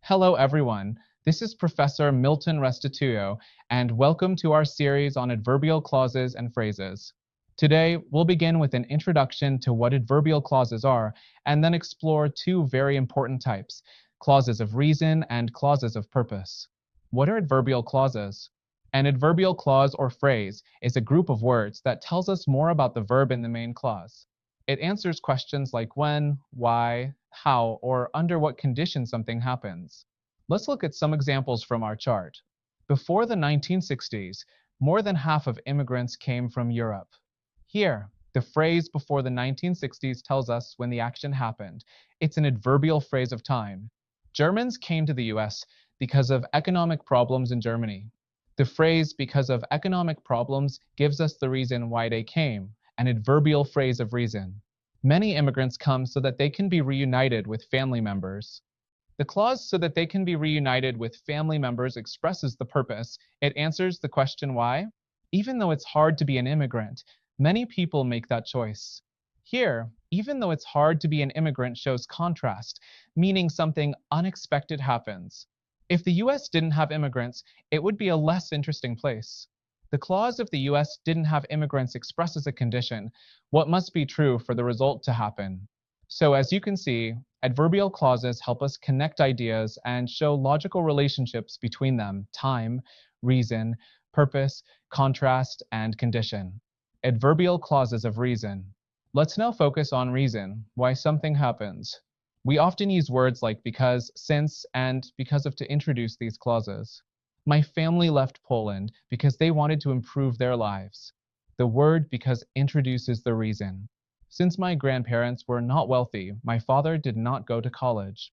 Hello everyone, this is Professor Milton Restituyo, and welcome to our series on adverbial clauses and phrases. Today, we'll begin with an introduction to what adverbial clauses are, and then explore two very important types, clauses of reason and clauses of purpose. What are adverbial clauses? An adverbial clause or phrase is a group of words that tells us more about the verb in the main clause. It answers questions like when, why, how, or under what conditions something happens. Let's look at some examples from our chart. Before the 1960s, more than half of immigrants came from Europe. Here, the phrase before the 1960s tells us when the action happened. It's an adverbial phrase of time. Germans came to the US because of economic problems in Germany. The phrase because of economic problems gives us the reason why they came, an adverbial phrase of reason. Many immigrants come so that they can be reunited with family members. The clause so that they can be reunited with family members expresses the purpose. It answers the question why. Even though it's hard to be an immigrant, many people make that choice. Here, even though it's hard to be an immigrant shows contrast, meaning something unexpected happens. If the US didn't have immigrants, it would be a less interesting place. The clause if the US didn't have immigrants expresses a condition, what must be true for the result to happen. So as you can see, adverbial clauses help us connect ideas and show logical relationships between them, time, reason, purpose, contrast, and condition. Adverbial clauses of reason. Let's now focus on reason, why something happens. We often use words like because, since, and because of to introduce these clauses. My family left Poland because they wanted to improve their lives. The word because introduces the reason. Since my grandparents were not wealthy, my father did not go to college.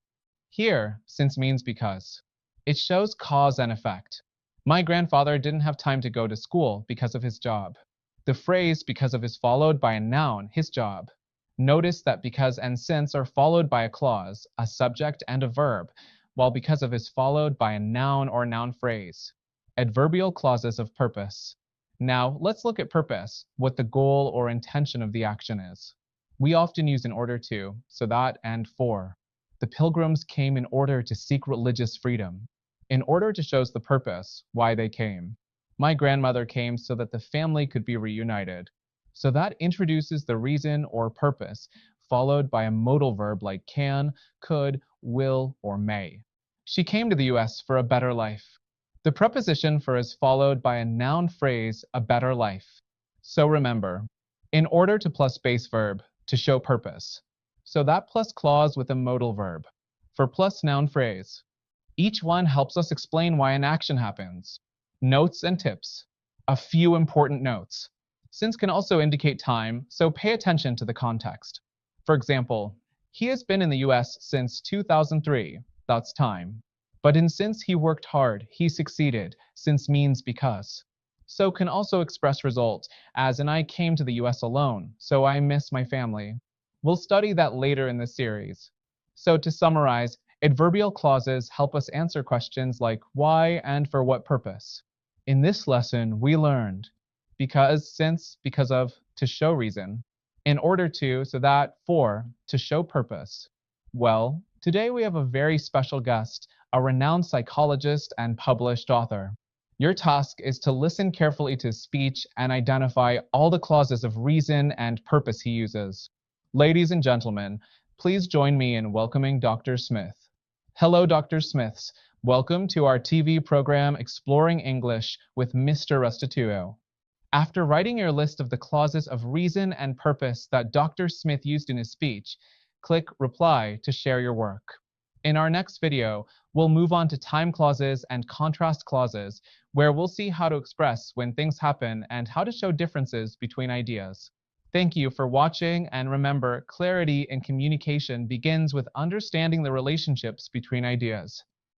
Here, since means because. It shows cause and effect. My grandfather didn't have time to go to school because of his job. The phrase because of is followed by a noun, his job. Notice that because and since are followed by a clause, a subject and a verb, while because of is followed by a noun or noun phrase. Adverbial clauses of purpose. Now, let's look at purpose, what the goal or intention of the action is. We often use in order to, so that, and for. The pilgrims came in order to seek religious freedom. In order to shows the purpose, why they came. My grandmother came so that the family could be reunited. So that introduces the reason or purpose, followed by a modal verb like can, could, will, or may. She came to the US for a better life. The preposition for is followed by a noun phrase, a better life. So remember, in order to plus base verb, to show purpose. So that plus clause with a modal verb. For plus noun phrase. Each one helps us explain why an action happens. Notes and tips. A few important notes. Since can also indicate time, so pay attention to the context. For example, he has been in the US since 2003, that's time. But in since he worked hard, he succeeded, since means because. So can also express result, as in I came to the US alone, so I miss my family. We'll study that later in the series. So to summarize, adverbial clauses help us answer questions like why and for what purpose. In this lesson, we learned because, since, because of, to show reason. In order to, so that, for, to show purpose. Well, today we have a very special guest, a renowned psychologist and published author. Your task is to listen carefully to his speech and identify all the clauses of reason and purpose he uses. Ladies and gentlemen, please join me in welcoming Dr. Smith. Hello, Dr. Smiths. Welcome to our TV program Exploring English with Mr. Restituyo. After writing your list of the clauses of reason and purpose that Dr. Smith used in his speech, click Reply to share your work. In our next video, we'll move on to time clauses and contrast clauses, where we'll see how to express when things happen and how to show differences between ideas. Thank you for watching, and remember, clarity in communication begins with understanding the relationships between ideas.